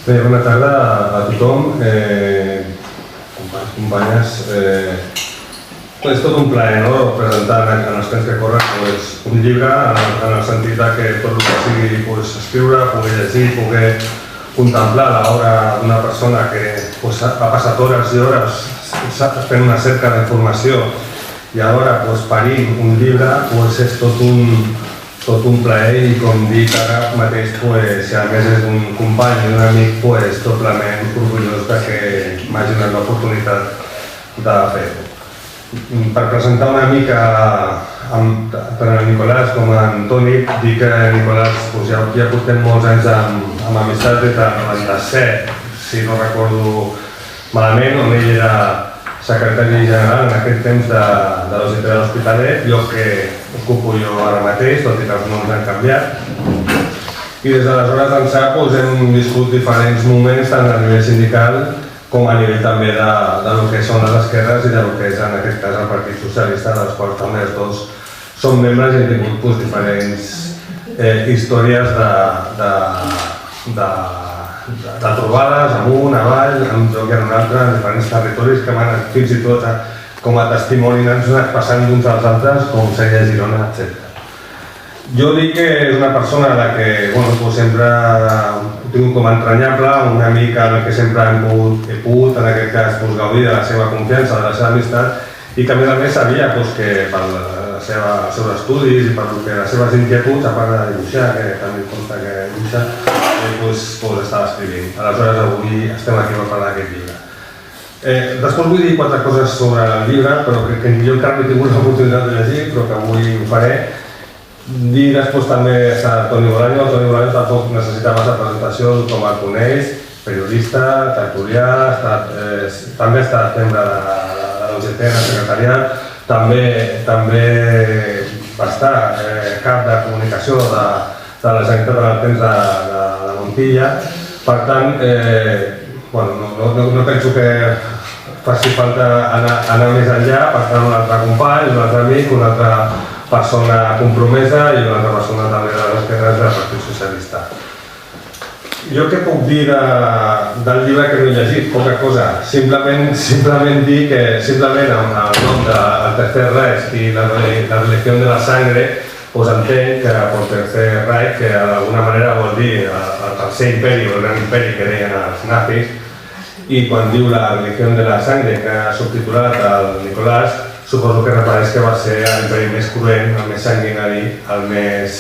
Bona tarda a tothom, companys, companyes. És tot un plaer presentar en els temps que corren un llibre en el sentit que tot el que sigui escriure, poder llegir, poder contemplar l'obra d'una persona que ha passat hores i hores fent una cerca d'informació i alhora parint un llibre és tot un plaer i com dic ara mateix, si a més és un company i un amic, doblement orgullós que m'hagi donat l'oportunitat de fer-ho. Per presentar una mica tant a Nicolàs com a Antoni, dic que Nicolàs ja portem molts anys amb amistat des del 97, si no recordo malament, on ell era secretari general en aquest temps de l'Hospital de l'Hospitalet, lloc que ocupo jo ara mateix, tot i que els noms han canviat. I des d'aleshores d'ençà hem viscut diferents moments, tant a nivell sindical com a nivell també del que són les esquerres i del que és en aquest cas el Partit Socialista, dels quals també els dos som membres i hem tingut diferents històries de trobades amunt, avall, en un lloc i en un altre, en diferents territoris que m'han anat fins i tot com a testimoni ens han anat passant d'uns als altres, com seria Girona, etc. Jo dic que és una persona a la que sempre he tingut com a entranyable, un amic en el que sempre he pogut, en aquest cas, gaudir de la seva confiança, de la seva amistat i que a més sabia que per els seus estudis i per les seves inquietuds, a part de dibuixar, que també em consta que dibuixa, estava escrivint. Aleshores avui estem aquí per parlar d'aquest llibre. Després vull dir 4 coses sobre el llibre, però que jo encara no he tingut l'oportunitat de llegir, però que avui ho faré. Dir després també a Toni Bolaño. Toni Bolaño tampoc necessita massa presentació, com el coneix, periodista, tertulià, també ha estat membre de l'OGT en el secretariat, també va estar cap de comunicació de la Generalitat en el temps de Montilla. Per tant, no penso que faci falta anar més enllà, per tant un altre company, un altre amic, una altra persona compromesa i una altra persona també de les esquerres del Partit Socialista. Jo què puc dir del llibre que no he llegit? Poca cosa. Simplement dir que simplement amb el nom del Tercer Reich i la religió de la sangre entenc que el Tercer Reich, que d'alguna manera vol dir el tercer imperi o el gran imperi que deien els nazis, i quan diu la religió de la sangre, que ha subtitulat el Nicolàs, suposo que repareix que va ser l'imperi més cruent, el més sanguinari, el més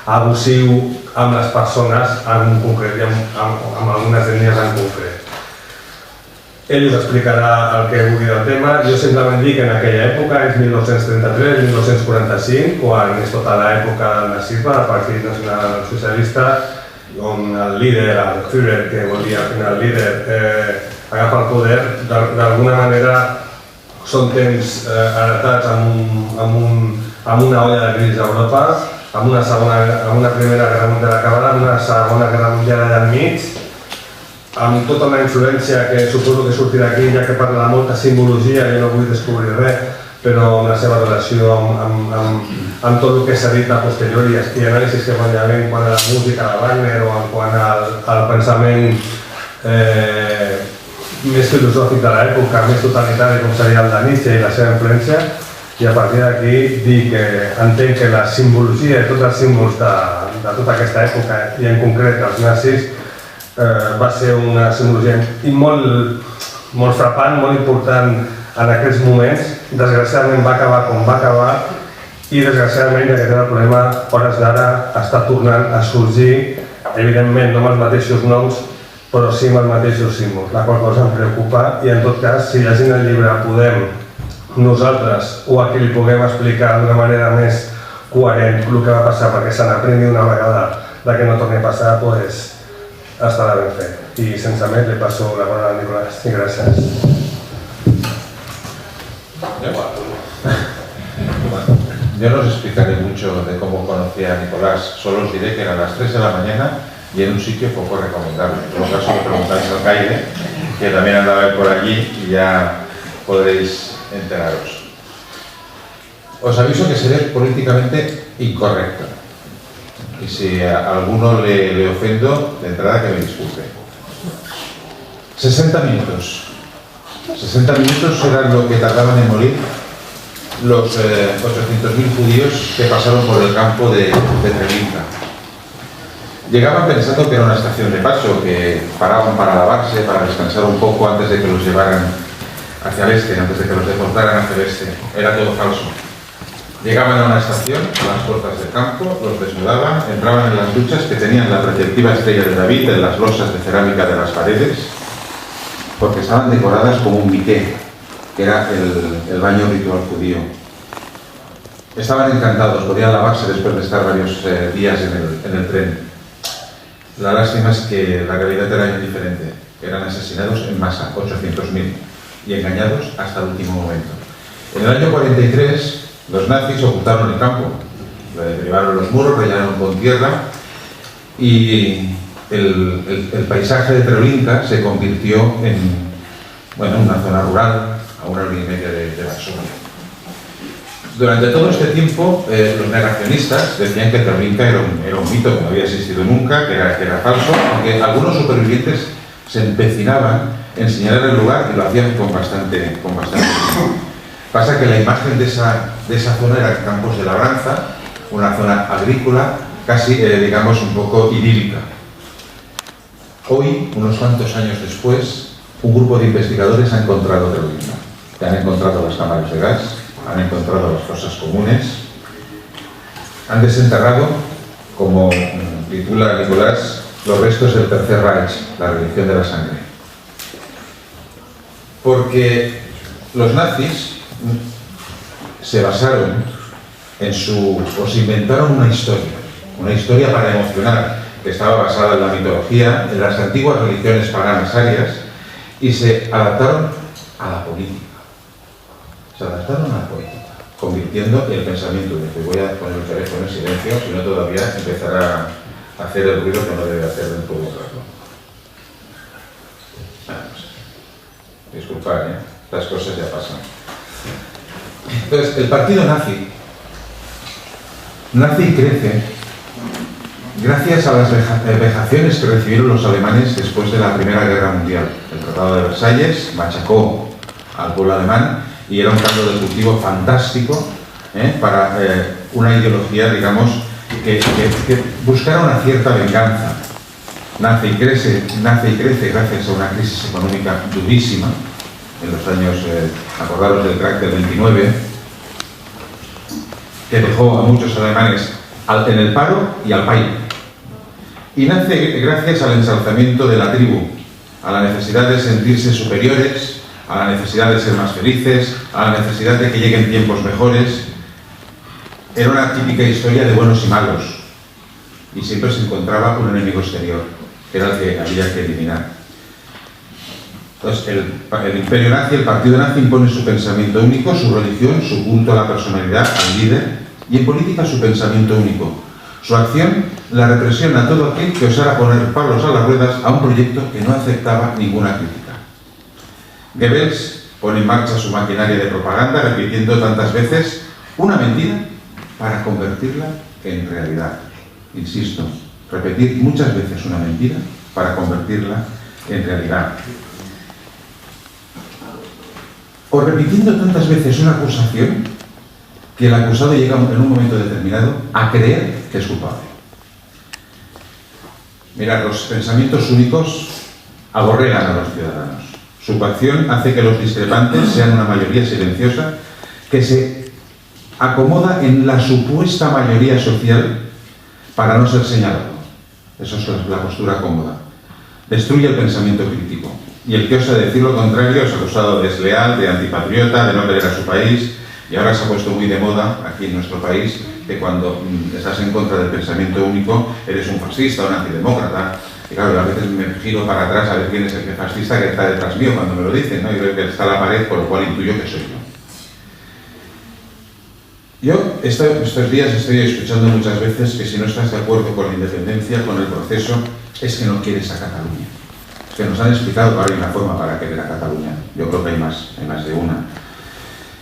abusiu amb les persones en concret i amb algunes ètnies en concret. Ell us explicarà el que vulgui del tema. Jo simplement dic que en aquella època, és 1933-1945, quan és tota l'època del nazisme, del Partit Nacional Socialista, on el líder, el Führer, que vol dir al final líder, agafa el poder, d'alguna manera són temps heretats amb una olla de crisi a Europa, amb una primera guerra mundial acabada, amb una segona guerra mundial allà enmig, amb tota una influència que suposo que sortirà aquí, ja que parla de molta simbologia, jo no vull descobrir res, però amb la seva relació amb tot el que s'ha dit a posteriori i anàlisis que van haver quant a la música de Wagner o quant al pensament més filosòfic de l'època, més totalitari com seria el de Nietzsche i la seva influència, i a partir d'aquí dic que entenc que la simbologia i tots els símbols de tota aquesta època, i en concret els nazis, va ser una simbologia molt frapant, molt important en aquests moments. Desgraciadament va acabar com va acabar i desgraciadament, ja que té el problema, hores d'ara està tornant a sorgir, evidentment no amb els mateixos noms, però sí amb els mateixos símbols, la qual cosa em preocupa i en tot cas, si llegint el llibre podem nosaltres o a qui li puguem explicar d'una manera més coherent el que va passar perquè se n'aprengui una vegada de que no torni a passar, doncs estarà ben fet. I sense més li passo la paraula a Nicolàs. I gràcies. Yo no os explicaré mucho de cómo conocí a Nicolás, solo os diré que eran las 3 de la mañana y en un sitio poco recomendable. En todo caso, le preguntáis al Caire, que también andaba por allí y ya podréis enteraros. Os aviso que seré políticamente incorrecto. y si a alguno le ofendo, de entrada que me disculpe. 60 minutos. 60 minutos eran lo que tardaban en morir los 800.000 judíos que pasaron por el campo de Treblinka. Llegaban pensando que era una estación de paso, que paraban para lavarse, para descansar un poco antes de que los llevaran hacia el este, antes de que los deportaran hacia el este. Era todo falso. Llegaban a una estación, a las puertas del campo, los desnudaban, entraban en las duchas que tenían la preceptiva estrella de David en las losas de cerámica de las paredes, porque estaban decoradas como un miqué, que era el baño ritual judío. Estaban encantados, podían lavarse después de estar varios días en el tren. La lástima es que la realidad era indiferente. Eran asesinados en masa, 800.000, y engañados hasta el último momento. En el año 43, los nazis ocultaron el campo, derribaron los muros, rellenaron con tierra, y el paisaje de Treblinka se convirtió en una zona rural, a 1 hora y media de Varsovia. Durante todo este tiempo, los negacionistas decían que Treblinka era un mito que no había existido nunca, que era falso, aunque algunos supervivientes se empecinaban en señalar el lugar y lo hacían con bastante Pasa que la imagen de esa zona era campos de labranza, una zona agrícola, casi, digamos, un poco idílica. Hoy, unos cuantos años después, un grupo de investigadores ha encontrado Treblinka. Han encontrado las cámaras de gas, han encontrado las fosas comunes, han desenterrado, como titula Nicolás, los restos del Tercer Reich, la religión de la sangre. Porque los nazis se basaron se inventaron una historia para emocionar, que estaba basada en la mitología, en las antiguas religiones paganas arias, y se adaptaron a la política. Se adaptaron a la política, convirtiendo el pensamiento único. Y voy a poner el teléfono en silencio, si no todavía empezará a hacer el ruido que no debe hacer dentro de un rato. Disculpad, las cosas ya pasan. Entonces, el partido nazi crece gracias a las vejaciones que recibieron los alemanes después de la Primera Guerra Mundial. El Tratado de Versalles machacó al pueblo alemán y era un caldo de cultivo fantástico para una ideología, digamos, que buscara una cierta venganza. Nace y crece gracias a una crisis económica durísima en los años, acordaros del crack del 29, que dejó a muchos alemanes en el paro y al país. Y nace gracias al ensalzamiento de la tribu, a la necesidad de sentirse superiores, a la necesidad de ser más felices, a la necesidad de que lleguen tiempos mejores. Era una típica historia de buenos y malos, y siempre se encontraba un enemigo exterior, que era el que había que eliminar. Entonces, el imperio nazi, el partido nazi, impone su pensamiento único, su religión, su culto a la personalidad, al líder, y en política su pensamiento único. Su acción, la represión a todo aquel que osara poner palos a las ruedas a un proyecto que no aceptaba ninguna crítica. Goebbels pone en marcha su maquinaria de propaganda, repitiendo tantas veces una mentira para convertirla en realidad. Insisto, repetir muchas veces una mentira para convertirla en realidad. O repitiendo tantas veces una acusación que el acusado llega en un momento determinado a creer que es culpable. Mirad, los pensamientos únicos aborregan a los ciudadanos. Su coacción hace que los discrepantes sean una mayoría silenciosa que se acomoda en la supuesta mayoría social para no ser señalado. Eso es la postura cómoda. Destruye el pensamiento crítico. Y el que osa decir lo contrario es acusado de desleal, de antipatriota, de no querer a su país. Y ahora se ha puesto muy de moda aquí en nuestro país que cuando estás en contra del pensamiento único eres un fascista, un antidemócrata. Y claro, a veces me giro para atrás a ver quién es el fascista que está detrás mío cuando me lo dicen, ¿no? Y veo que está a la pared, por lo cual intuyo que soy yo. Yo estos días estoy escuchando muchas veces que si no estás de acuerdo con la independencia, con el proceso, es que no quieres a Cataluña. Es que nos han explicado que ahora hay una forma para querer a Cataluña. Yo creo que hay más de una.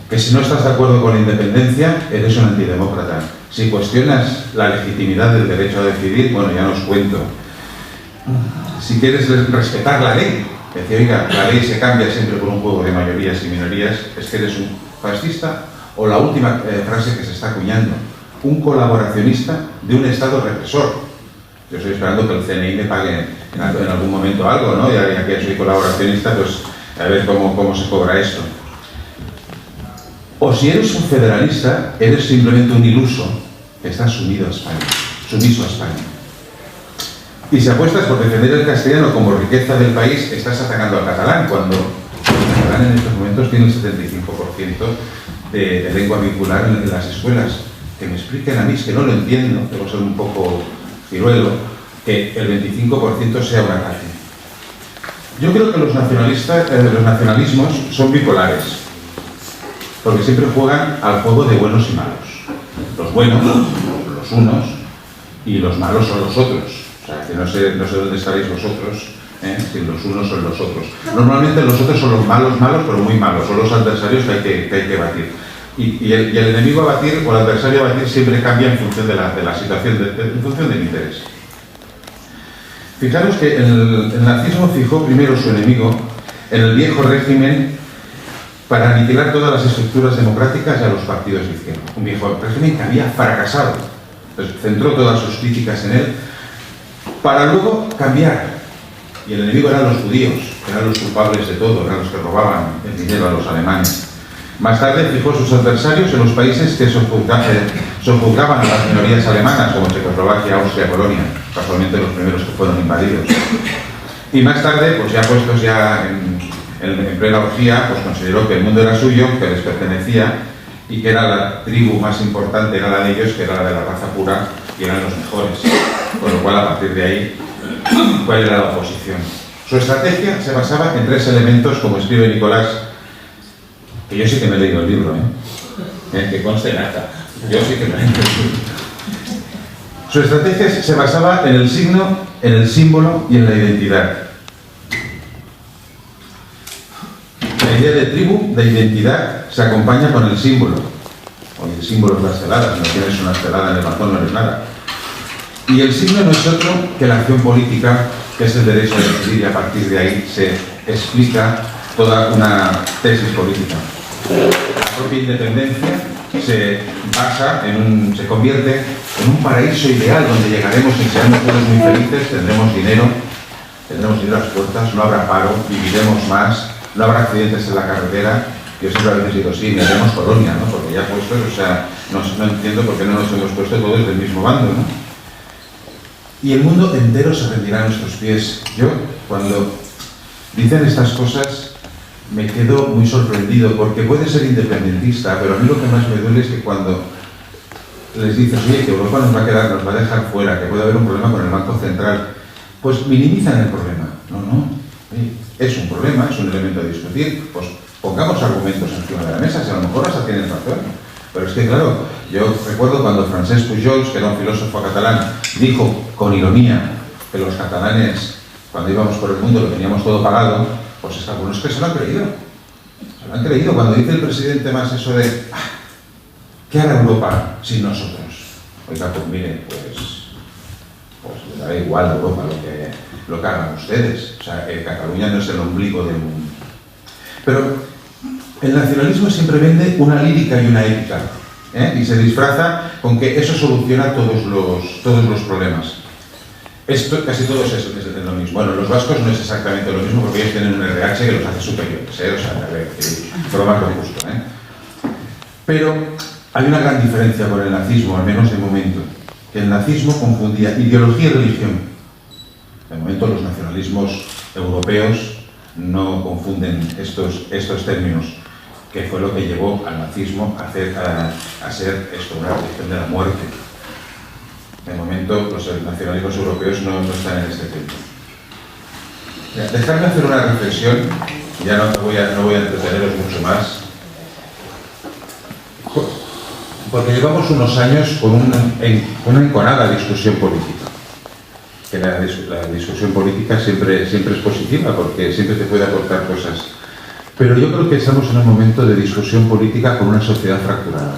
que si no estás de acuerdo con la independencia, eres un antidemócrata. Si cuestionas la legitimidad del derecho a decidir, bueno, ya no os cuento. Si quieres respetar la ley, decir, oiga, la ley se cambia siempre por un juego de mayorías y minorías, es que eres un fascista. O la última frase que se está acuñando, un colaboracionista de un Estado represor. Yo estoy esperando que el CNI me pague en algún momento algo, ¿no? Ya que soy colaboracionista, pues a ver cómo se cobra esto. O si eres un federalista, eres simplemente un iluso que está sumiso a España. Y si apuestas por defender el castellano como riqueza del país, estás atacando al catalán, cuando el catalán en estos momentos tiene el 75% de lengua vehicular en las escuelas. Que me expliquen a mí, es que no lo entiendo, debo ser un poco ciruelo, que el 25% sea un ataque. Yo creo que los nacionalismos son bipolares, porque siempre juegan al juego de buenos y malos. Los buenos son los unos y los malos son los otros. O sea, que no sé dónde estaréis vosotros, si los unos son los otros. Normalmente los otros son los malos, pero muy malos, son los adversarios que hay que batir. Y el enemigo a batir o el adversario a batir siempre cambia en función de la situación, en función del interés. Fijaros que el nazismo fijó primero su enemigo en el viejo régimen para aniquilar todas las estructuras democráticas y a los partidos de izquierda. Un viejo régimen que había fracasado. Entonces, centró todas sus críticas en él para luego cambiar. Y el enemigo eran los judíos, que eran los culpables de todo, eran los que robaban el dinero a los alemanes. Más tarde fijó sus adversarios en los países que sojuzgaban a las minorías alemanas, como Checoslovaquia, Austria, Polonia, casualmente los primeros que fueron invadidos. Y más tarde, pues ya puestos en plena orgía, pues consideró que el mundo era suyo, que les pertenecía y que era la tribu más importante, era la de ellos, que era la de la raza pura y eran los mejores. Con lo cual, a partir de ahí, ¿cuál era la oposición? Su estrategia se basaba en 3 elementos, como escribe Nicolás, que yo sí que me he leído el libro, que conste en acta. Yo sí que me he leído el libro. Su estrategia se basaba en el signo, en el símbolo y en la identidad. La idea de tribu, de identidad, se acompaña con el símbolo. Hoy el símbolo es la estelada, si no tienes una estelada en el balcón no eres nada. Y el signo no es otro que la acción política, que es el derecho a decidir, y a partir de ahí se explica toda una tesis política. La propia independencia se convierte en un paraíso ideal donde llegaremos y seremos todos muy felices, tendremos dinero a las puertas, no habrá paro, viviremos más, no habrá accidentes en la carretera. Yo siempre a veces digo, sí, me haremos colonia, ¿no? Porque ya puestos, o sea, no entiendo por qué no nos hemos puesto todos del mismo bando, ¿no? Y el mundo entero se rendirá a nuestros pies. Yo, cuando dicen estas cosas, me quedo muy sorprendido, porque puede ser independentista, pero a mí lo que más me duele es que cuando les dices, oye, que Europa nos va a dejar fuera, que puede haber un problema con el Banco Central, pues minimizan el problema. No. Es un problema, es un elemento a discutir, pues pongamos argumentos encima de la mesa, si a lo mejor hasta tienen razón. Pero es que, claro, yo recuerdo cuando Francesc Pujols, que era un filósofo catalán, dijo con ironía que los catalanes, cuando íbamos por el mundo, lo teníamos todo pagado, pues es que algunos que se lo han creído. Se lo han creído cuando dice el presidente más eso de ¿qué hará Europa sin nosotros? Oiga, pues mire, pues le da igual a Europa lo que hagan ustedes. O sea, Cataluña no es el ombligo del mundo. Pero el nacionalismo siempre vende una lírica y una épica, y se disfraza con que eso soluciona todos los problemas. Casi todos es lo mismo. Bueno, los vascos no es exactamente lo mismo porque ellos tienen un RH que los hace superiores, o sea, a ver, broma con gusto, Pero hay una gran diferencia con el nazismo, al menos de momento, que el nazismo confundía ideología y religión. De momento los nacionalismos europeos no confunden estos términos, que fue lo que llevó al nazismo a ser esto, una religión de la muerte. De momento los nacionalismos europeos no están en este tema. Dejadme hacer una reflexión, ya no voy a entreteneros mucho más, porque llevamos unos años con una enconada discusión política. Que la discusión política siempre es positiva, porque siempre te puede aportar cosas. Pero yo creo que estamos en un momento de discusión política con una sociedad fracturada.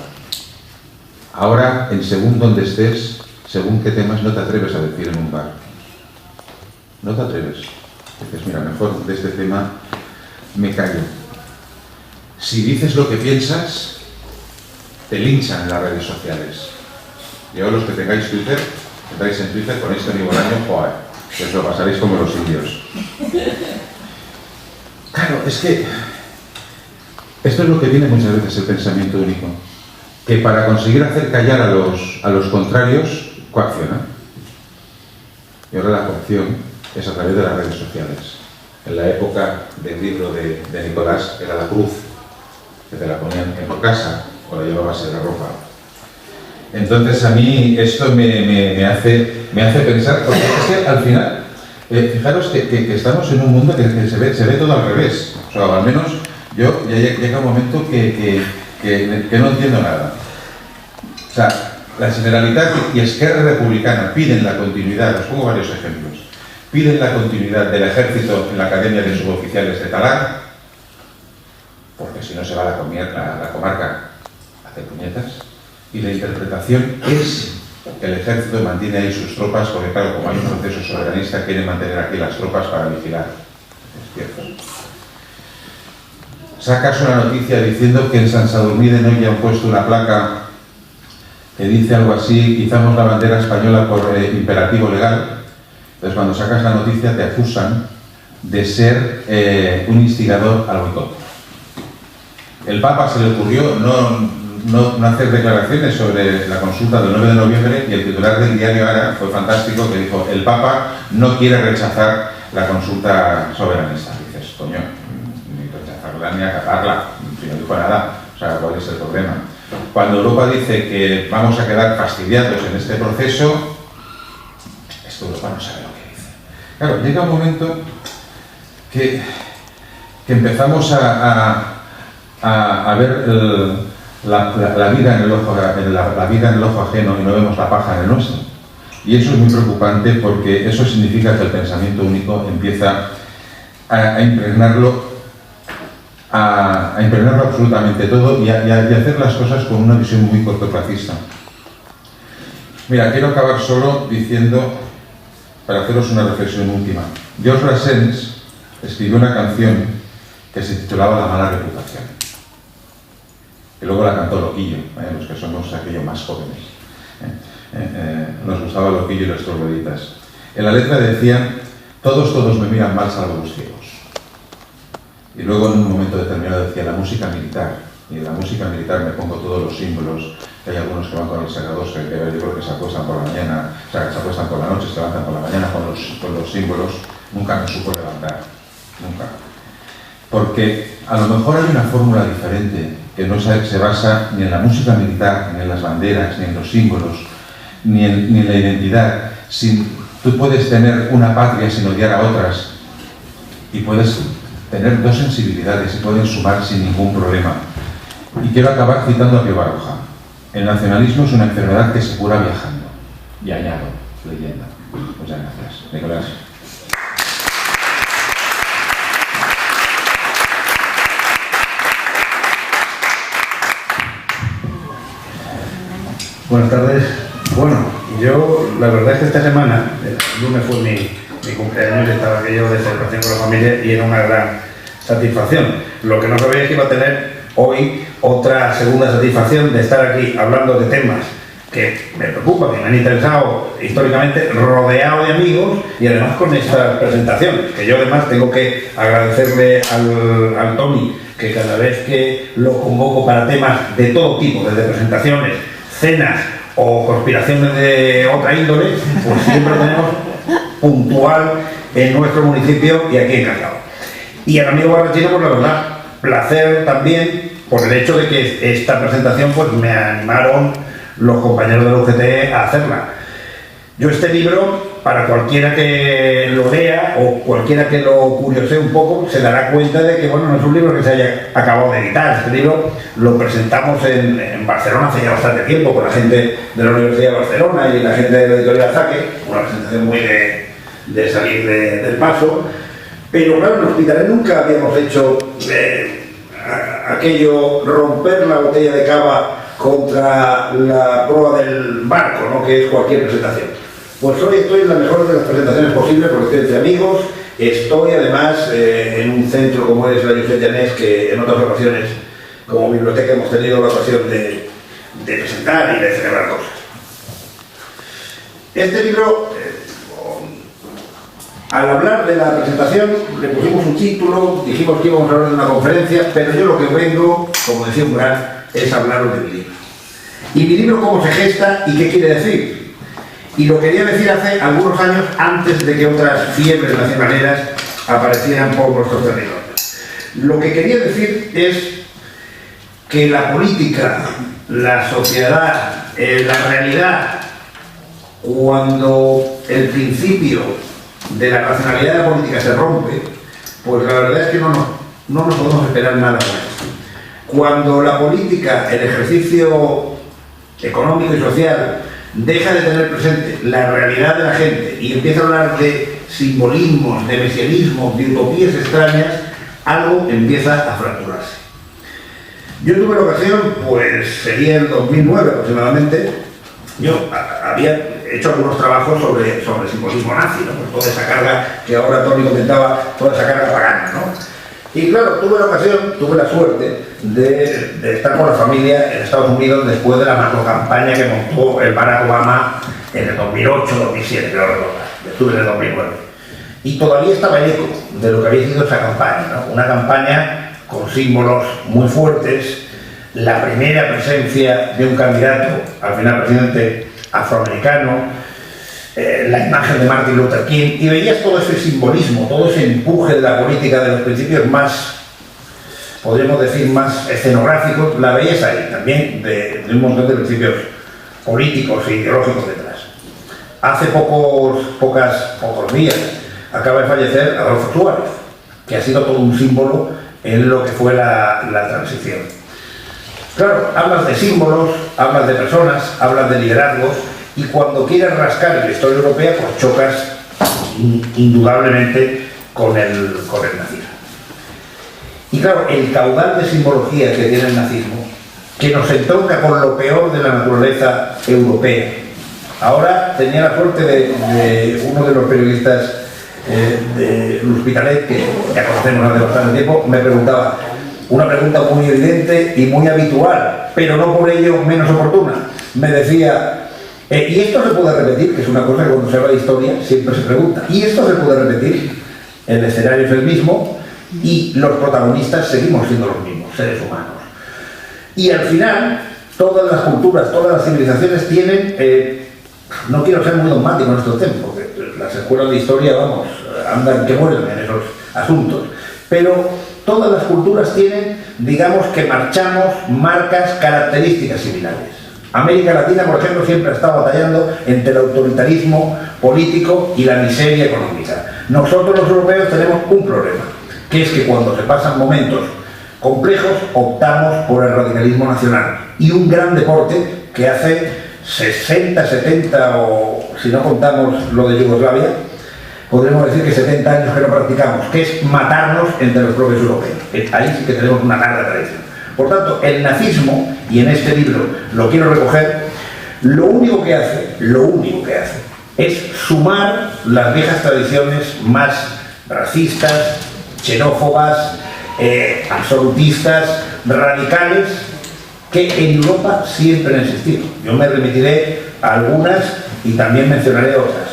Ahora, en según donde estés, según qué temas, no te atreves a decir en un bar. No te atreves. Dices, mira, mejor de este tema me callo. Si dices lo que piensas, te linchan en las redes sociales. Y ahora los que tengáis Twitter, entráis en Twitter, ponéis Tony Bolaño, joder, que os lo pasaréis como los indios. Claro, es que esto es lo que tiene muchas veces el pensamiento único, que para conseguir hacer callar a los contrarios, coacciona. Y ahora la coacción es a través de las redes sociales. En la época del libro de Nicolás era la cruz, que te la ponían en tu casa o la llevabas en la ropa. Entonces a mí esto me hace pensar, porque es que al final, fijaros que estamos en un mundo que se ve todo al revés. O sea, al menos yo ya llega un momento que no entiendo nada. O sea, la Generalitat y Esquerra Republicana piden la continuidad, os pongo varios ejemplos, piden la continuidad del ejército en la Academia de Suboficiales de Talar, porque si no se va la comarca a hacer puñetas, y la interpretación es que el ejército mantiene ahí sus tropas, porque claro, como hay un proceso soberanista, quieren mantener aquí las tropas para vigilar. Es cierto. Sacas una noticia diciendo que en San Sadurní de Noia han puesto una placa que dice algo así, izamos la bandera española por imperativo legal. Entonces cuando sacas la noticia te acusan de ser un instigador al boicot. El Papa se le ocurrió no hacer declaraciones sobre la consulta del 9 de noviembre y el titular del diario Ara fue fantástico, que dijo: el Papa no quiere rechazar la consulta soberanista. Y dices, coño, ni rechazarla ni acatarla, no dijo nada. O sea, ¿cuál es el problema? Cuando Europa dice que vamos a quedar fastidiados en este proceso, es que Europa no sabe lo que dice. Claro, llega un momento que empezamos a ver la vida en el ojo, la vida en el ojo ajeno, y no vemos la paja en el nuestro. Y eso es muy preocupante, porque eso significa que el pensamiento único empieza a impregnarlo absolutamente todo y a hacer las cosas con una visión muy cortoplacista. Mira, quiero acabar solo diciendo, para haceros una reflexión última. George Brassens escribió una canción que se titulaba La mala reputación, y luego la cantó Loquillo, los que somos aquellos más jóvenes. Nos gustaba Loquillo y los trogloditas. En la letra decían: todos me miran mal salvo los ciegos. Y luego en un momento determinado decía: la música militar. Y en la música militar me pongo todos los símbolos. Hay algunos que van con el sacados, que yo creo que se acuestan por la mañana, o sea, que se acuestan por la noche, se levantan por la mañana con los símbolos. Nunca me supo levantar, nunca. Porque a lo mejor hay una fórmula diferente que no se basa ni en la música militar, ni en las banderas, ni en los símbolos, ni en la identidad. Tú puedes tener una patria sin odiar a otras, y puedes tener dos sensibilidades y pueden sumar sin ningún problema. Y quiero acabar citando a Pío Baroja: el nacionalismo es una enfermedad que se cura viajando. Y añado, leyenda. Muchas gracias. Nicolás. Buenas tardes. Bueno, yo la verdad es que esta semana, el lunes fue mi cumpleaños, y estaba aquello de celebración con la familia y era una gran satisfacción. Lo que no sabía es que iba a tener hoy otra segunda satisfacción de estar aquí hablando de temas que me preocupan, que me han interesado históricamente, rodeado de amigos, y además con estas presentaciones, que yo además tengo que agradecerle al Tony, que cada vez que lo convoco para temas de todo tipo, desde presentaciones, cenas o conspiraciones de otra índole, pues siempre tenemos puntual en nuestro municipio y aquí en Candado. Y al amigo Barrachino, pues la verdad, placer también por el hecho de que esta presentación pues me animaron los compañeros de la UGT a hacerla. Yo este libro, para cualquiera que lo lea o cualquiera que lo curiosee un poco, se dará cuenta de que bueno, no es un libro que se haya acabado de editar. Este libro lo presentamos en Barcelona hace ya bastante tiempo con la gente de la Universidad de Barcelona y la gente de la editorial Zaque, una presentación muy de salir del paso. Pero claro, en Hospitalet nunca habíamos hecho aquello, romper la botella de cava contra la proa del barco, ¿no? Que es cualquier presentación. Pues hoy estoy en la mejor de las presentaciones posibles porque estoy entre amigos, estoy además en un centro como es la Josep Llanés, que en otras ocasiones como biblioteca hemos tenido la ocasión de presentar y de celebrar cosas. Este libro, al hablar de la presentación, le pusimos un título, dijimos que íbamos a hablar de una conferencia, pero yo lo que vengo, como decía un gran, es hablaros de mi libro. ¿Y mi libro cómo se gesta y qué quiere decir? Y lo quería decir hace algunos años, antes de que otras fiebres nacionaleras aparecieran por nuestros territorios. Lo que quería decir es que la política, la sociedad, la realidad, cuando el principio de la racionalidad de la política se rompe, pues la verdad es que no nos podemos esperar nada con esto. Cuando la política, el ejercicio económico y social, deja de tener presente la realidad de la gente y empieza a hablar de simbolismos, de mesianismos, de utopías extrañas, algo empieza a fracturarse. Yo tuve la ocasión, pues sería en 2009 aproximadamente, yo había hecho algunos trabajos sobre simbolismo nazi, ¿no? Pues toda esa carga que ahora Tony comentaba, toda esa carga pagana, ¿no? Y claro, tuve la suerte de estar con la familia en Estados Unidos después de la macrocampaña que montó el Barack Obama en el 2008-2007, creo recordar. Estuve en el 2009. Y todavía estaba el eco de lo que había sido esa campaña, ¿no? Una campaña con símbolos muy fuertes, la primera presencia de un candidato, al final presidente afroamericano, la imagen de Martin Luther King, y veías todo ese simbolismo, todo ese empuje de la política, de los principios más, podríamos decir, más escenográficos, la veías ahí, también de un montón de principios políticos e ideológicos detrás. Hace pocos días acaba de fallecer Adolfo Suárez, que ha sido todo un símbolo en lo que fue la transición. Claro, hablas de símbolos, hablas de personas, hablas de liderazgos, y cuando quieres rascar en la historia europea, pues chocas indudablemente con el nazismo. Y claro, el caudal de simbología que tiene el nazismo, que nos entronca con lo peor de la naturaleza europea. Ahora tenía la suerte de uno de los periodistas de L'Hospitalet, que ya conocemos hace bastante tiempo, me preguntaba una pregunta muy evidente y muy habitual, pero no por ello menos oportuna. Me decía, ¿y esto se puede repetir? Que es una cosa que cuando se habla de historia siempre se pregunta. ¿Y esto se puede repetir? El escenario es el mismo y los protagonistas seguimos siendo los mismos, seres humanos. Y al final, todas las culturas, todas las civilizaciones tienen, no quiero ser muy dogmático en estos temas, porque las escuelas de historia, vamos, andan que vuelven en esos asuntos, pero todas las culturas tienen, digamos que marchamos marcas, características similares. América Latina, por ejemplo, siempre ha estado batallando entre el autoritarismo político y la miseria económica. Nosotros los europeos tenemos un problema, que es que cuando se pasan momentos complejos optamos por el radicalismo nacional. Y un gran deporte que hace 60, 70 o, si no contamos lo de Yugoslavia, podríamos decir que 70 años que no practicamos, que es matarnos entre los propios europeos. Ahí sí que tenemos una larga tradición. Por tanto, el nazismo, y en este libro lo quiero recoger, lo único que hace es sumar las viejas tradiciones más racistas, xenófobas, absolutistas, radicales, que en Europa siempre han existido. Yo me remitiré a algunas y también mencionaré otras.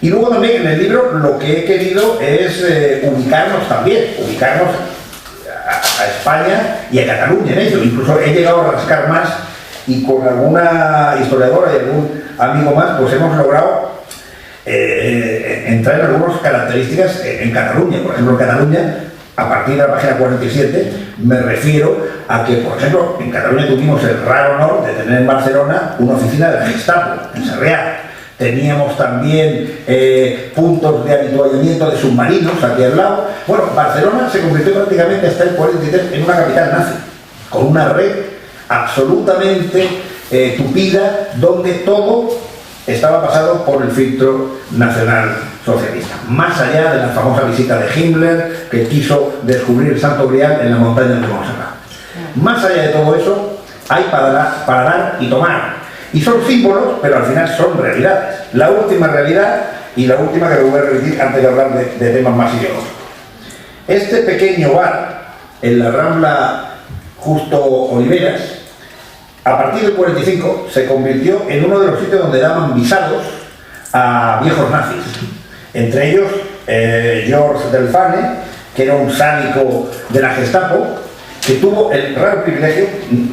Y luego también en el libro lo que he querido es ubicarnos a España y a Cataluña en ello. Incluso he llegado a rascar más y con alguna historiadora y algún amigo más pues hemos logrado entrar en algunas características en Cataluña. Por ejemplo, en Cataluña, a partir de la página 47, me refiero a que, por ejemplo, en Cataluña tuvimos el raro honor de tener en Barcelona una oficina de la Gestapo, en Sarriá. Teníamos también puntos de avituallamiento de submarinos aquí al lado. Bueno, Barcelona se convirtió prácticamente hasta el 43 en una capital nazi, con una red absolutamente tupida, donde todo estaba pasado por el filtro nacional socialista, más allá de la famosa visita de Himmler, que quiso descubrir el Santo Grial en la montaña de Montserrat. Más allá de todo eso, hay para dar y tomar. Y son símbolos, pero al final son realidades. La última realidad, y la última que me voy a repetir antes de hablar de temas más ideológicos. Este pequeño bar, en la Rambla Justo Oliveras, a partir del 45 se convirtió en uno de los sitios donde daban visados a viejos nazis. Entre ellos, George Delfane, que era un sádico de la Gestapo, que tuvo el raro privilegio,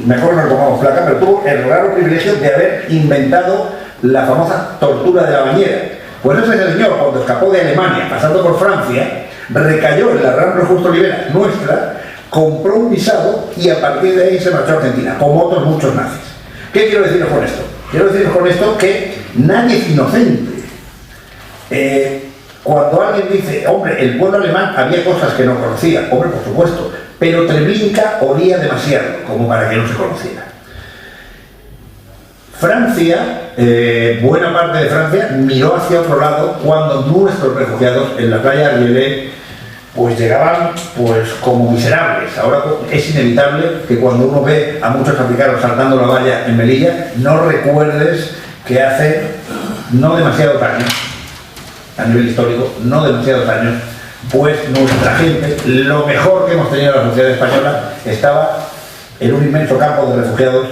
mejor no le pongamos placa, pero tuvo el raro privilegio de haber inventado la famosa tortura de la bañera. Pues ese señor, cuando escapó de Alemania, pasando por Francia, recayó en la Rambla Justo Oliveras nuestra, compró un visado y a partir de ahí se marchó a Argentina, como otros muchos nazis. ¿Qué quiero deciros con esto? Quiero deciros con esto que nadie es inocente. Cuando alguien dice, hombre, el pueblo alemán había cosas que no conocía, hombre, por supuesto, pero Treblinka olía demasiado como para que no se conociera. Francia, buena parte de Francia, miró hacia otro lado cuando nuestros refugiados en la playa Argelès pues llegaban pues como miserables. Ahora es inevitable que cuando uno ve a muchos africanos saltando la valla en Melilla, no recuerdes que hace no demasiados años, a nivel histórico, no demasiados años, pues nuestra gente, lo mejor que hemos tenido en la sociedad española, estaba en un inmenso campo de refugiados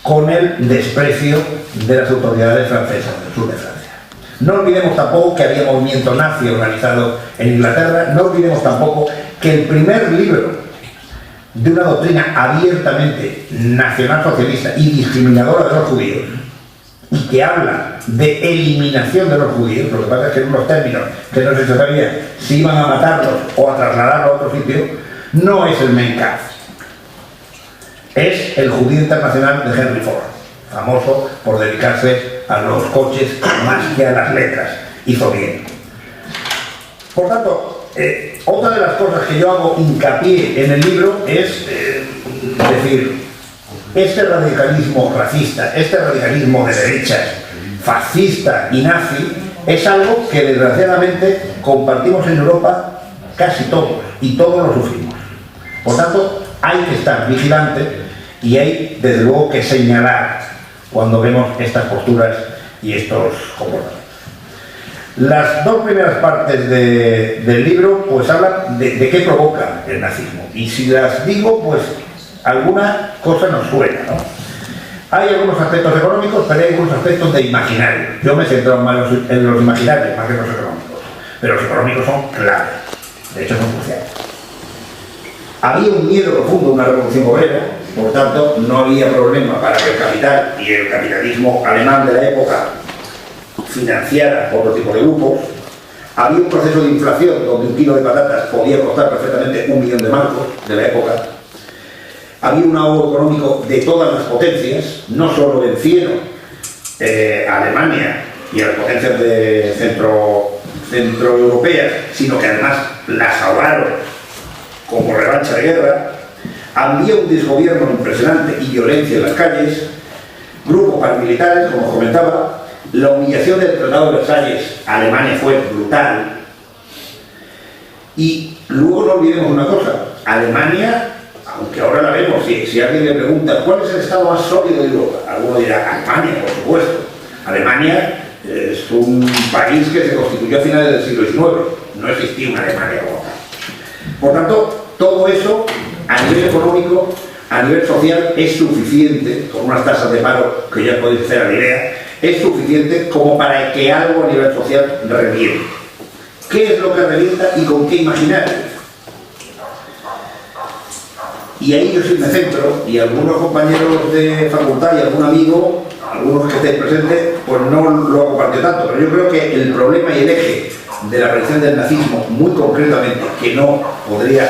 con el desprecio de las autoridades francesas del sur de Francia. No olvidemos tampoco que había movimiento nazi organizado en Inglaterra, no olvidemos tampoco que el primer libro de una doctrina abiertamente nacionalsocialista y discriminadora de los judíos, y que habla de eliminación de los judíos, lo que pasa es que en unos términos que no se sabía si iban a matarlos o a trasladarlos a otro sitio, no es el Mein Kampf, es el Judío Internacional de Henry Ford, famoso por dedicarse a los coches más que a las letras. Hizo bien. Por tanto, otra de las cosas que yo hago hincapié en el libro es decir, este radicalismo racista, este radicalismo de derechas, fascista y nazi, es algo que desgraciadamente compartimos en Europa casi todos, y todos lo sufrimos. Por tanto, hay que estar vigilante y hay desde luego que señalar cuando vemos estas posturas y estos comportamientos. Las dos primeras partes del libro pues hablan de qué provoca el nazismo, y si las digo pues alguna cosa nos suena, ¿no? Hay algunos aspectos económicos, pero hay algunos aspectos de imaginario. Yo me he centrado más en los imaginarios más que en los económicos, pero los económicos son clave, de hecho son cruciales. Había un miedo profundo, una revolución obrera, por tanto no había problema para que el capital y el capitalismo alemán de la época financiara otro tipo de grupos. Había un proceso de inflación donde un kilo de patatas podía costar perfectamente 1 millón de marcos de la época. Había un ahogo económico de todas las potencias, no solo vencieron a Alemania y a las potencias de centroeuropeas, sino que además las ahogaron como revancha de guerra. Había un desgobierno impresionante y violencia en las calles, grupos paramilitares, como os comentaba. La humillación del Tratado de Versalles a Alemania fue brutal. Y luego no olvidemos una cosa, Alemania, aunque ahora la vemos, si alguien le pregunta ¿cuál es el estado más sólido de Europa? Alguno dirá Alemania, por supuesto. Alemania es un país que se constituyó a finales del siglo XIX, no existía una Alemania como tal. Por tanto, todo eso a nivel económico, a nivel social, es suficiente, con unas tasas de paro que ya podéis hacer a la idea, es suficiente como para que algo a nivel social reviente. ¿Qué es lo que revienta y con qué imaginario? Y ahí yo sí me centro, y algunos compañeros de facultad y algún amigo, algunos que estén presentes, pues no lo compartió tanto, pero yo creo que el problema y el eje de la aparición del nazismo, muy concretamente, que no podría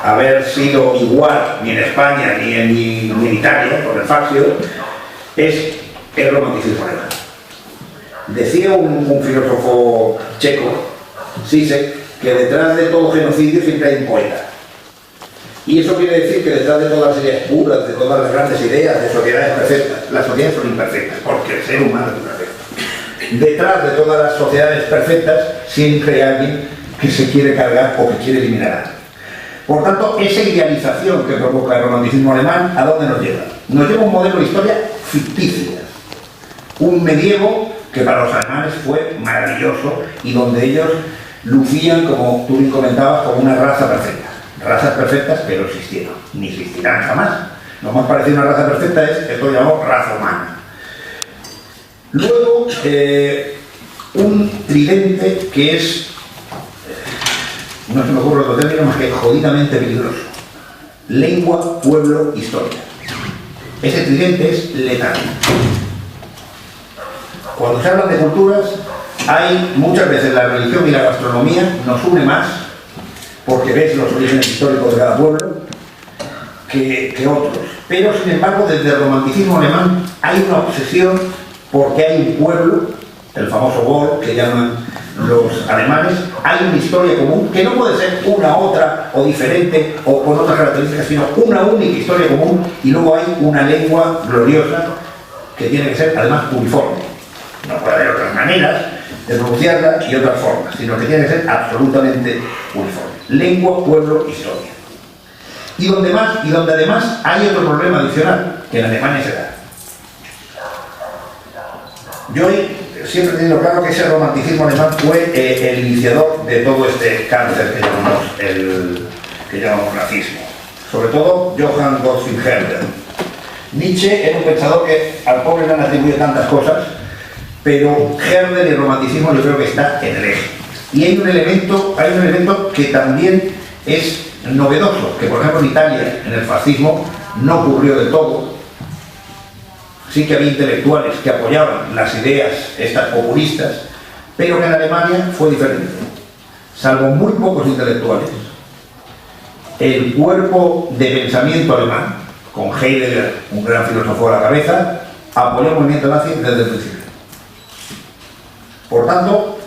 haber sido igual ni en España ni en Italia, por el fascio, es el romanticismo alemán. Decía un filósofo checo, Zizek, que detrás de todo genocidio siempre hay un poeta. Y eso quiere decir que detrás de todas las ideas puras, de todas las grandes ideas de sociedades perfectas, las sociedades son imperfectas, porque el ser humano es imperfecto. detrás de todas las sociedades perfectas siempre hay alguien que se quiere cargar o que quiere eliminar a alguien. Por tanto, esa idealización que provoca el romanticismo alemán, ¿a dónde nos lleva? Nos lleva a un modelo de historia ficticia, un medievo que para los alemanes fue maravilloso y donde ellos lucían, como tú bien comentabas, como una raza perfecta. Razas perfectas que no existieron, ni existirán jamás. Lo más parecido a una raza perfecta es esto que llamamos raza humana. Luego, un tridente que es, no se me ocurre otro término más que jodidamente peligroso: lengua, pueblo, historia. Ese tridente es letal. Cuando se hablan de culturas, hay muchas veces la religión y la gastronomía nos une más, porque ves los orígenes históricos de cada pueblo, que otros. Pero, sin embargo, desde el romanticismo alemán hay una obsesión porque hay un pueblo, el famoso Volk, que llaman los alemanes, hay una historia común, que no puede ser una, otra, o diferente, o con otras características, sino una única historia común, y luego hay una lengua gloriosa que tiene que ser, además, uniforme. No puede haber otras maneras de pronunciarla y otras formas, sino que tiene que ser absolutamente uniforme. Lengua, pueblo, historia. Y donde además hay otro problema adicional, que en Alemania se da. Yo siempre he tenido claro que ese romanticismo alemán fue el iniciador de todo este cáncer que llamamos nazismo. Sobre todo Johann Gottfried Herder. Nietzsche era un pensador que al pobre le han atribuido tantas cosas, pero Herder y el romanticismo yo creo que está en el eje. Y hay un elemento que también es novedoso, que por ejemplo en Italia, en el fascismo, no ocurrió del todo. Sí que había intelectuales que apoyaban las ideas estas populistas, pero que en Alemania fue diferente. Salvo muy pocos intelectuales, el cuerpo de pensamiento alemán, con Heidegger, un gran filósofo a la cabeza, apoyó el movimiento nazi desde el principio. Por tanto,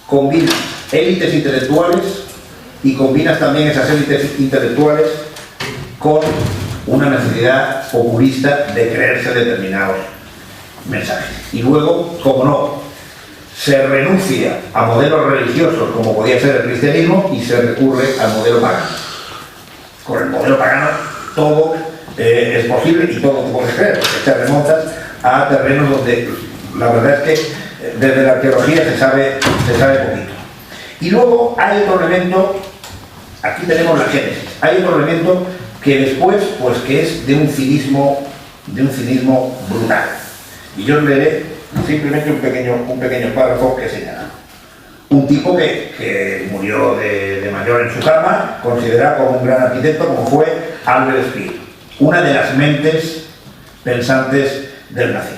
combinas élites intelectuales y combinas también esas élites intelectuales con una necesidad populista de creerse determinados mensajes. Y luego, como no, se renuncia a modelos religiosos como podía ser el cristianismo y se recurre al modelo pagano. Con el modelo pagano todo es posible y todo te puedes creer, porque te remontas a terrenos donde la verdad es que desde la arqueología se sabe poquito. Y luego hay otro elemento, aquí tenemos la génesis, hay otro elemento que después, pues que es de un cinismo brutal. Y yo leeré simplemente un pequeño párrafo que señala. Un tipo que murió de mayor en su cama, considerado como un gran arquitecto, como fue Albert Speer, una de las mentes pensantes del nazismo.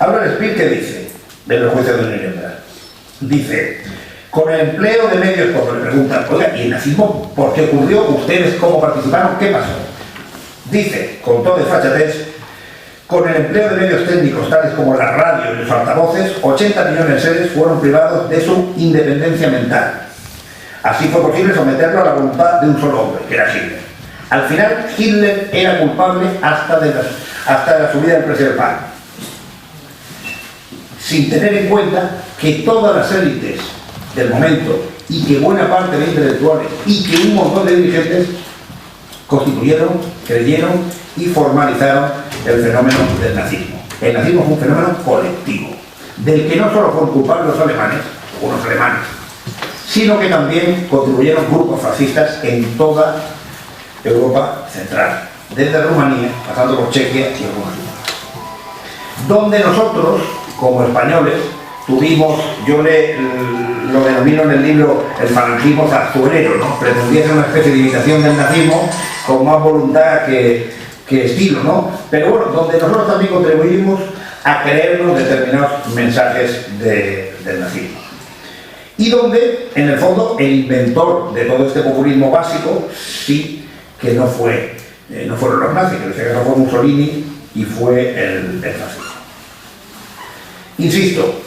Albert Speer, ¿qué dice de los juicios de Nuremberg? Dice: con el empleo de medios, cuando le preguntan, oiga, ¿y el nazismo por qué ocurrió? ¿Ustedes cómo participaron? ¿Qué pasó? Dice, con todo desfachatez, con el empleo de medios técnicos tales como la radio y los altavoces, 80 millones de seres fueron privados de su independencia mental. Así fue posible someterlo a la voluntad de un solo hombre, que era Hitler. Al final, Hitler era culpable hasta de la subida del precio del pan, sin tener en cuenta que todas las élites del momento y que buena parte de intelectuales y que un montón de dirigentes constituyeron, creyeron y formalizaron el fenómeno del nazismo. El nazismo fue un fenómeno colectivo, del que no solo fueron culpables los alemanes, unos alemanes, sino que también contribuyeron grupos fascistas en toda Europa central, desde Rumanía, pasando por Chequia y algunos lugares. Donde nosotros, como españoles, tuvimos, yo lo denomino en el libro el falangismo zarzuelero, ¿no? Pretendía ser una especie de imitación del nazismo con más voluntad que estilo, ¿no? Pero bueno, donde nosotros también contribuimos a creernos determinados mensajes del nazismo. Y donde, en el fondo, el inventor de todo este populismo básico sí que no fueron los nazis, que en este caso fue Mussolini y fue el fascismo. Insisto,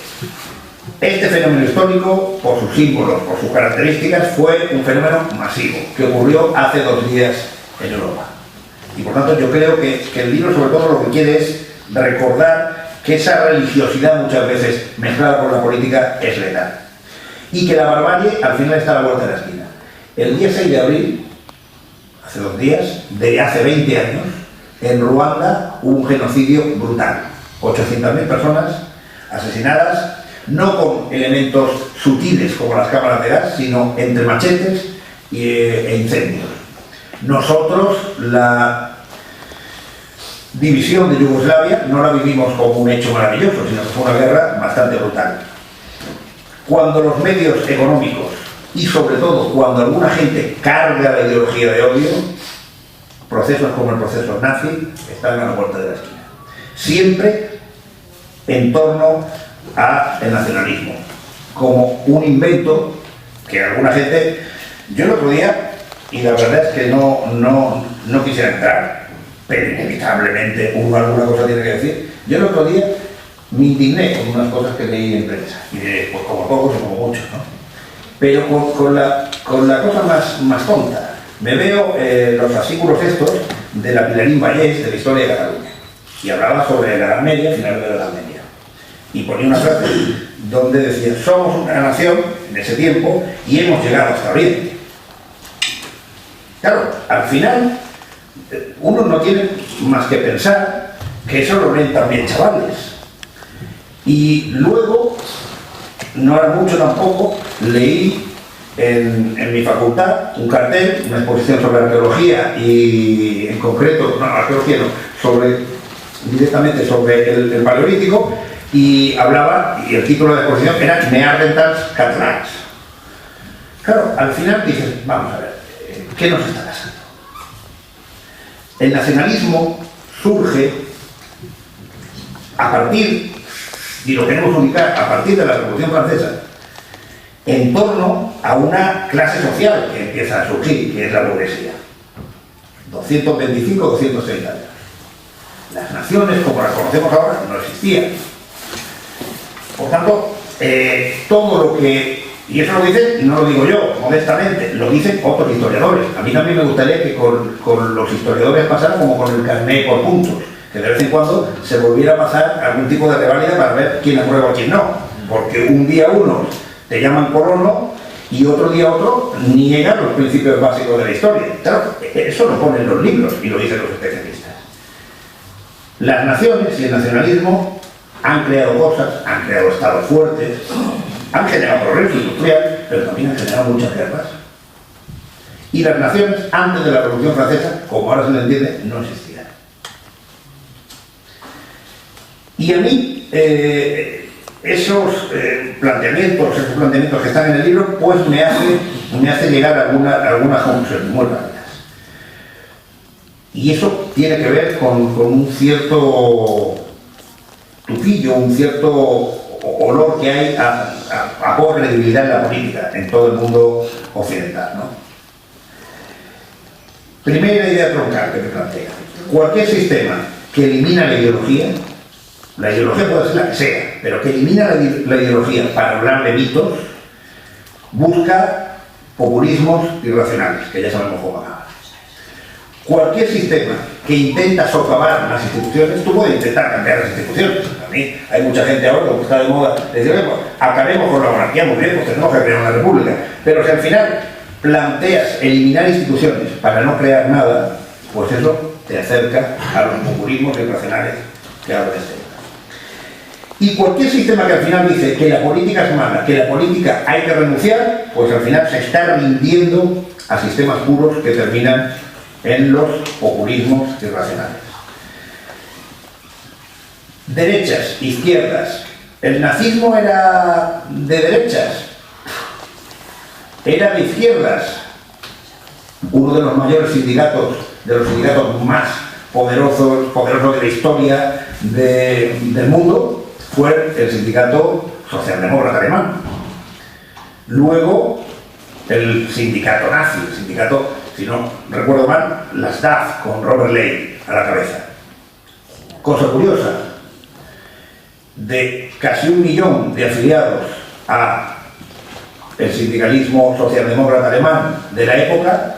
este fenómeno histórico, por sus símbolos, por sus características, fue un fenómeno masivo, que ocurrió hace 2 días en Europa. Y por tanto yo creo que el libro sobre todo lo que quiere es recordar que esa religiosidad muchas veces mezclada con la política es letal. Y que la barbarie al final está a la vuelta de la esquina. El día 6 de abril, hace 2 días, de hace 20 años, en Ruanda hubo un genocidio brutal. 800.000 personas asesinadas, no con elementos sutiles como las cámaras de gas, sino entre machetes e incendios. Nosotros, la división de Yugoslavia, no la vivimos como un hecho maravilloso, sino que fue una guerra bastante brutal. Cuando los medios económicos y sobre todo cuando alguna gente carga la ideología de odio, procesos como el proceso nazi están a la puerta de la esquina. Siempre en torno al nacionalismo, como un invento que alguna gente... Yo el otro día, y la verdad es que no quisiera entrar, pero inevitablemente uno alguna cosa tiene que decir, yo el otro día me indigné con unas cosas que leí en prensa, y diré, pues como pocos o como muchos, ¿no? Pero con la cosa más tonta, me veo los fascículos estos de la Pilarín Vallés de la historia de Cataluña, y hablaba sobre la Edad Media, final de la Edad Media, y ponía una frase donde decía, somos una nación en ese tiempo y hemos llegado hasta Oriente. Claro, al final uno no tiene más que pensar que eso lo leen también chavales. Y luego, no era mucho tampoco, leí en mi facultad un cartel, una exposición sobre arqueología y en concreto, no, arqueología no, directamente sobre el Paleolítico, y hablaba, y el título de la exposición era Neandertals catalans. Claro, al final dices, vamos a ver, ¿qué nos está pasando? El nacionalismo surge a partir, y lo queremos ubicar a partir de la Revolución Francesa, en torno a una clase social que empieza a surgir, que es la burguesía. 225, 230 años. Las naciones, como las conocemos ahora, no existían. Por tanto, todo lo que... Y eso lo dicen, y no lo digo yo, modestamente, lo dicen otros historiadores. A mí también me gustaría que con los historiadores pasara como con el carné por puntos, que de vez en cuando se volviera a pasar algún tipo de reválida para ver quién aprueba o quién no. Porque un día unos te llaman colono y otro día otro niegan los principios básicos de la historia. Claro, eso lo ponen los libros y lo dicen los especialistas. Las naciones y el nacionalismo han creado cosas, han creado estados fuertes, han generado progreso industrial, pero también han generado muchas guerras. Y las naciones, antes de la Revolución Francesa, como ahora se le entiende, no existían. Y a mí, esos planteamientos que están en el libro, pues me hace llegar a algunas conclusiones muy rápidas. Y eso tiene que ver con un cierto tufillo, un cierto olor que hay a poca credibilidad en la política, en todo el mundo occidental, ¿no? Primera idea troncal que me plantea. Cualquier sistema que elimina la ideología puede ser la que sea, pero que elimina la ideología para hablar de mitos, busca populismos irracionales, que ya sabemos cómo acaban. Cualquier sistema que intenta socavar las instituciones, tú puedes intentar cambiar las instituciones. A mí hay mucha gente ahora que está de moda, decir, bueno, acabemos con la monarquía, muy bien, pues tenemos que crear una república. Pero si al final planteas eliminar instituciones para no crear nada, pues eso te acerca a los populismos irracionales que ahora tenemos. Y cualquier sistema que al final dice que la política es mala, que la política hay que renunciar, pues al final se está rindiendo a sistemas puros que terminan en los populismos irracionales. Derechas, izquierdas. ¿El nazismo era de derechas? ¿Era de izquierdas? Uno de los mayores sindicatos, de los sindicatos más poderosos de la historia del mundo, fue el sindicato socialdemócrata alemán. Luego, el sindicato nazi, el sindicato, si no recuerdo mal, las DAF, con Robert Ley a la cabeza. Cosa curiosa, de casi 1 millón de afiliados a el sindicalismo socialdemócrata alemán de la época,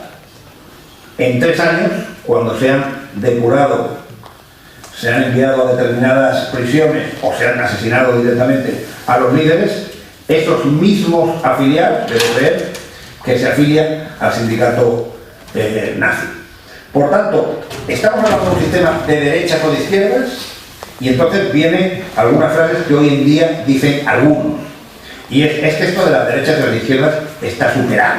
en 3 años, cuando se han depurado se han enviado a determinadas prisiones o se han asesinado directamente a los líderes, esos mismos afiliados, debe ser, que se afilian al sindicato nazi. Por tanto, estamos hablando de un sistema de derechas o de izquierdas, y entonces vienen algunas frases que hoy en día dicen algunos. Y es que esto de las derechas y las izquierdas está superado.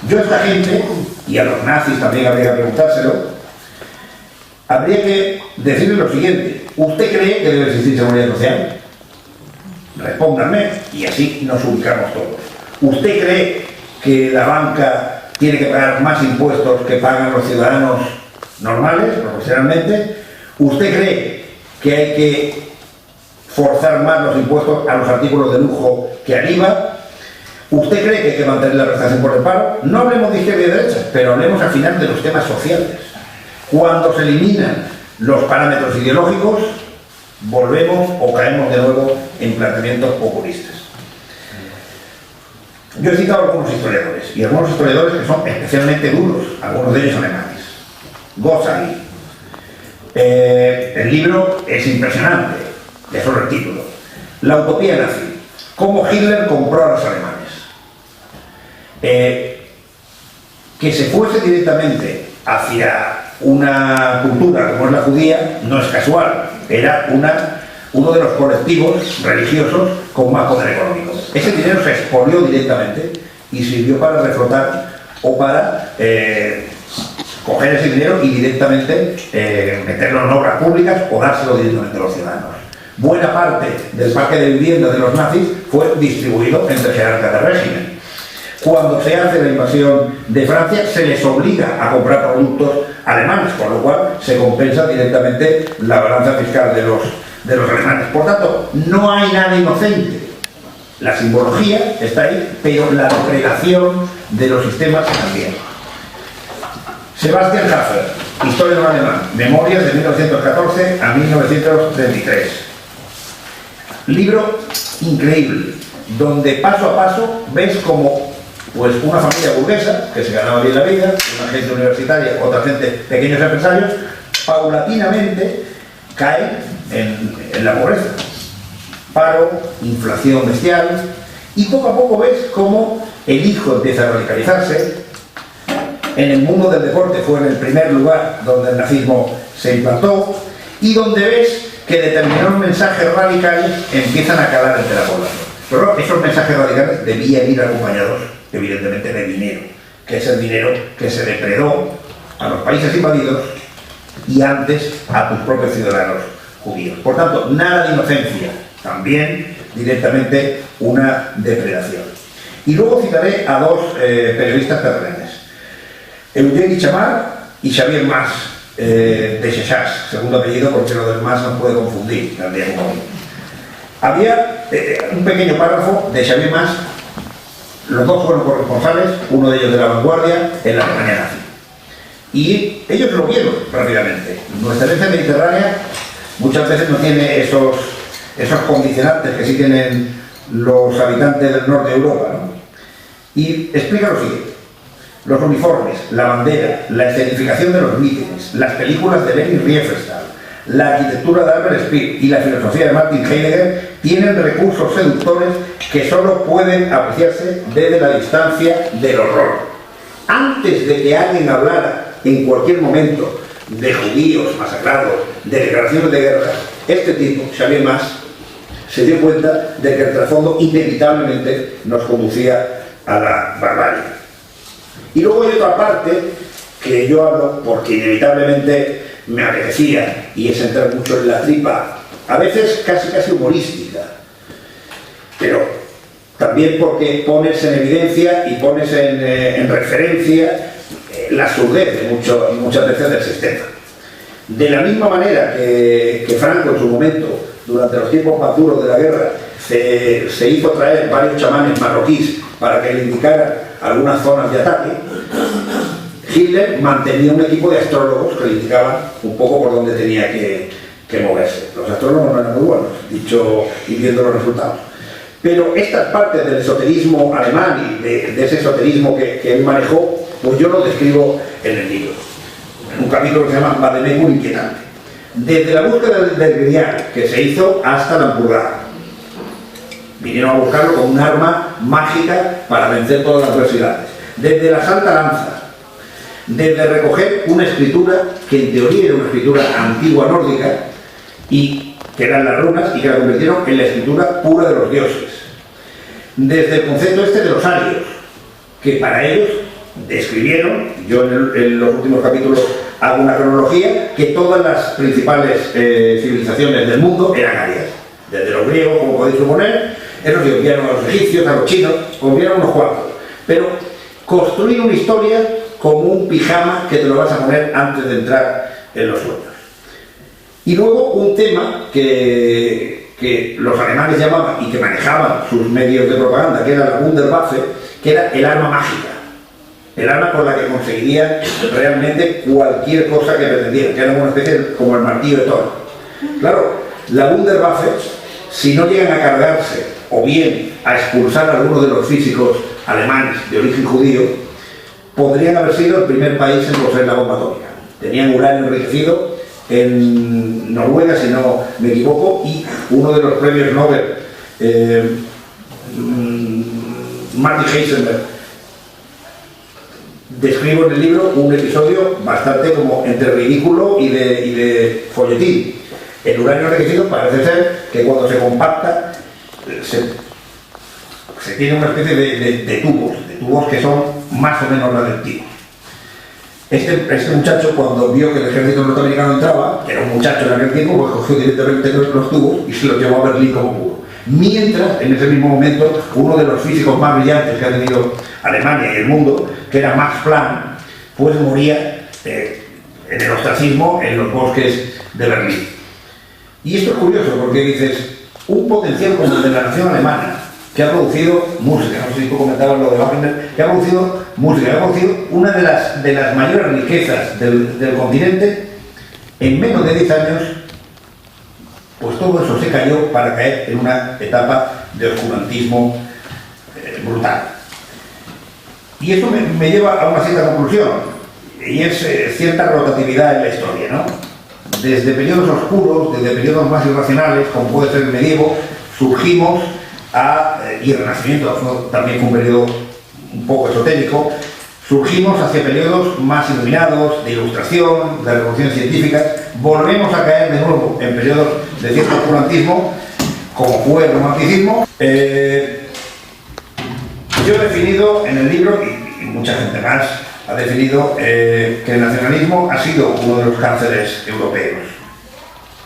Yo a esta gente, y a los nazis también habría que preguntárselo, habría que decirle lo siguiente: ¿usted cree que debe existir seguridad social? Respóndanme, y así nos ubicamos todos. ¿Usted cree que la banca tiene que pagar más impuestos que pagan los ciudadanos normales, proporcionalmente? ¿Usted cree que hay que forzar más los impuestos a los artículos de lujo que al IVA? ¿Usted cree que hay que mantener la prestación por el paro? No hablemos de izquierda y derecha, pero hablemos al final de los temas sociales. Cuando se eliminan los parámetros ideológicos, volvemos o caemos de nuevo en planteamientos populistas. Yo he citado a algunos historiadores, y algunos historiadores que son especialmente duros, algunos de ellos alemanes. Gozali. El libro es impresionante, es solo el título. La utopía nazi. Cómo Hitler compró a los alemanes. Que se fuese directamente hacia una cultura como es la judía no es casual, era uno de los colectivos religiosos con más poder económico. Ese dinero se expolió directamente y sirvió para reflotar o para coger ese dinero y directamente meterlo en obras públicas o dárselo directamente a los ciudadanos. Buena parte del parque de vivienda de los nazis fue distribuido entre jerarcas del régimen. Cuando se hace la invasión de Francia, se les obliga a comprar productos alemanes, con lo cual se compensa directamente la balanza fiscal de los alemanes. Por tanto, no hay nada inocente. La simbología está ahí, pero la depredación de los sistemas también. Sebastian Hafer, Historia del Alemán, Memorias de 1914 a 1933. Libro increíble, donde paso a paso ves como pues una familia burguesa, que se ganaba bien la vida, una gente universitaria, otra gente, pequeños empresarios, paulatinamente caen en la pobreza. Paro, inflación bestial, y poco a poco ves cómo el hijo empieza a radicalizarse. En el mundo del deporte fue en el primer lugar donde el nazismo se implantó, y donde ves que determinados mensajes radicales empiezan a calar entre la población. Pero esos mensajes radicales debían ir acompañados, evidentemente, de dinero, que es el dinero que se depredó a los países invadidos y antes a tus propios ciudadanos judíos. Por tanto, nada de inocencia, también directamente una depredación. Y luego citaré a dos periodistas catalanes, Eugeni Chamar y Xavier Mas, de Chechas, segundo apellido, porque lo del Mas nos puede confundir también. Había un pequeño párrafo de Xavier Mas. Los dos fueron corresponsales, uno de ellos de La Vanguardia, en la Alemania nazi. Y ellos lo vieron rápidamente. Nuestra herencia mediterránea muchas veces no tiene esos condicionantes que sí tienen los habitantes del norte de Europa, ¿no? Y explica lo siguiente: los uniformes, la bandera, la escenificación de los mítines, las películas de Leni Riefenstahl, la arquitectura de Albert Speer y la filosofía de Martin Heidegger tienen recursos seductores que solo pueden apreciarse desde la distancia del horror. Antes de que alguien hablara en cualquier momento de judíos masacrados, de declaraciones de guerra, este tipo, Xavier Mas, se dio cuenta de que el trasfondo inevitablemente nos conducía a la barbarie. Y luego hay otra parte que yo hablo porque inevitablemente me apetecía, y es entrar mucho en la tripa, a veces casi humorística, pero también porque pones en evidencia y pones en referencia la surdez de muchas veces del sistema. De la misma manera que Franco en su momento, durante los tiempos más duros de la guerra, se hizo traer varios chamanes marroquíes para que le indicaran algunas zonas de ataque, Hitler mantenía un equipo de astrólogos que le indicaban un poco por dónde tenía que moverse. Los astrólogos no eran muy buenos, dicho y viendo los resultados. Pero estas partes del esoterismo alemán y de ese esoterismo que él manejó, pues yo lo describo en el libro. en un capítulo que se llama Vademecum inquietante. Desde la búsqueda del grial que se hizo hasta la empurrada. Vinieron a buscarlo como un arma mágica para vencer todas las adversidades. Desde la Santa Lanza, desde recoger una escritura que en teoría era una escritura antigua nórdica y que eran las runas y que la convirtieron en la escritura pura de los dioses. Desde el concepto este de los arios, que para ellos describieron, yo en los últimos capítulos hago una cronología, que todas las principales civilizaciones del mundo eran arias. Desde los griegos, como podéis suponer, esos que obviaron a los egipcios, a los chinos, obviaron unos cuantos. Pero construir una historia como un pijama que te lo vas a poner antes de entrar en los sueños. Y luego un tema que los alemanes llamaban y que manejaban sus medios de propaganda, que era la Wunderwaffe, que era el arma mágica. El arma con la que conseguirían realmente cualquier cosa que pretendieran, que era una especie como el martillo de Thor. Claro, la Wunderwaffe, si no llegan a cargarse o bien a expulsar a algunos de los físicos alemanes de origen judío, podrían haber sido el primer país en poseer la bomba atómica. Tenían uranio enriquecido en Noruega, si no me equivoco, y uno de los premios Nobel, Marty Heisenberg, describo en el libro un episodio bastante como entre ridículo y de folletín. El uranio enriquecido parece ser que cuando se compacta se tiene una especie de tubos que son más o menos radioactivos. Este muchacho, cuando vio que el ejército norteamericano entraba, que era un muchacho en aquel tiempo, pues cogió directamente los tubos y se los llevó a Berlín como pudo. Mientras, en ese mismo momento, uno de los físicos más brillantes que ha tenido Alemania y el mundo, que era Max Planck, pues moría en el ostracismo en los bosques de Berlín. Y esto es curioso porque dices, un potencial como el de la nación alemana, que ha producido música, no sé si tú comentabas lo de Wagner, que ha producido música, que ha producido una de las mayores riquezas del continente, en menos de 10 años, pues todo eso se cayó para caer en una etapa de oscurantismo brutal. Y eso me lleva a una cierta conclusión, y es cierta rotatividad en la historia, ¿no? Desde periodos oscuros, desde periodos más irracionales, como puede ser el medievo, surgimos y el Renacimiento también fue un periodo un poco esotérico, surgimos hacia periodos más iluminados, de ilustración, de revolución científica, volvemos a caer de nuevo en periodos de cierto oscurantismo, como fue el romanticismo. Yo he definido en el libro, y mucha gente más ha definido, que el nacionalismo ha sido uno de los cánceres europeos.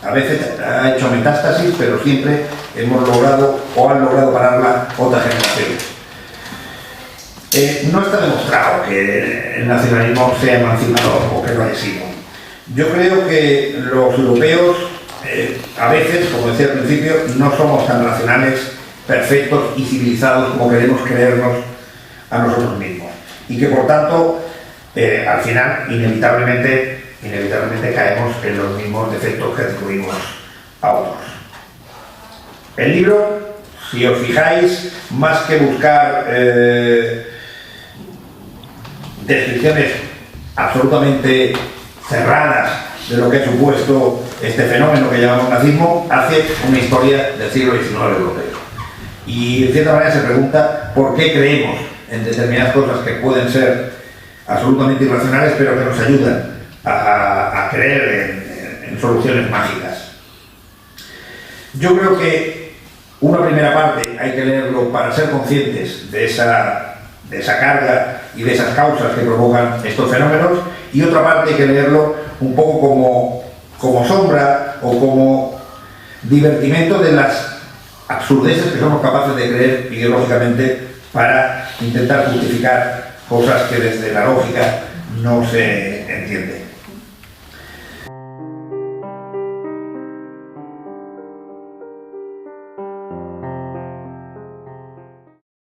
A veces ha hecho metástasis, pero siempre hemos logrado o han logrado pararla otras generaciones. No está demostrado que el nacionalismo sea emancipador o que lo haya sido. Yo creo que los europeos, a veces, como decía al principio, no somos tan racionales, perfectos y civilizados como queremos creernos a nosotros mismos. Y que por tanto, al final, inevitablemente caemos en los mismos defectos que atribuimos a otros. El libro, si os fijáis, más que buscar descripciones absolutamente cerradas de lo que ha supuesto este fenómeno que llamamos nazismo, hace una historia del siglo XIX europeo. Y de cierta manera se pregunta por qué creemos en determinadas cosas que pueden ser absolutamente irracionales, pero que nos ayudan a creer en soluciones mágicas. Yo creo que una primera parte hay que leerlo para ser conscientes de esa carga y de esas causas que provocan estos fenómenos, y otra parte hay que leerlo un poco como sombra o como divertimento de las absurdeces que somos capaces de creer ideológicamente para intentar justificar cosas que desde la lógica no se entienden.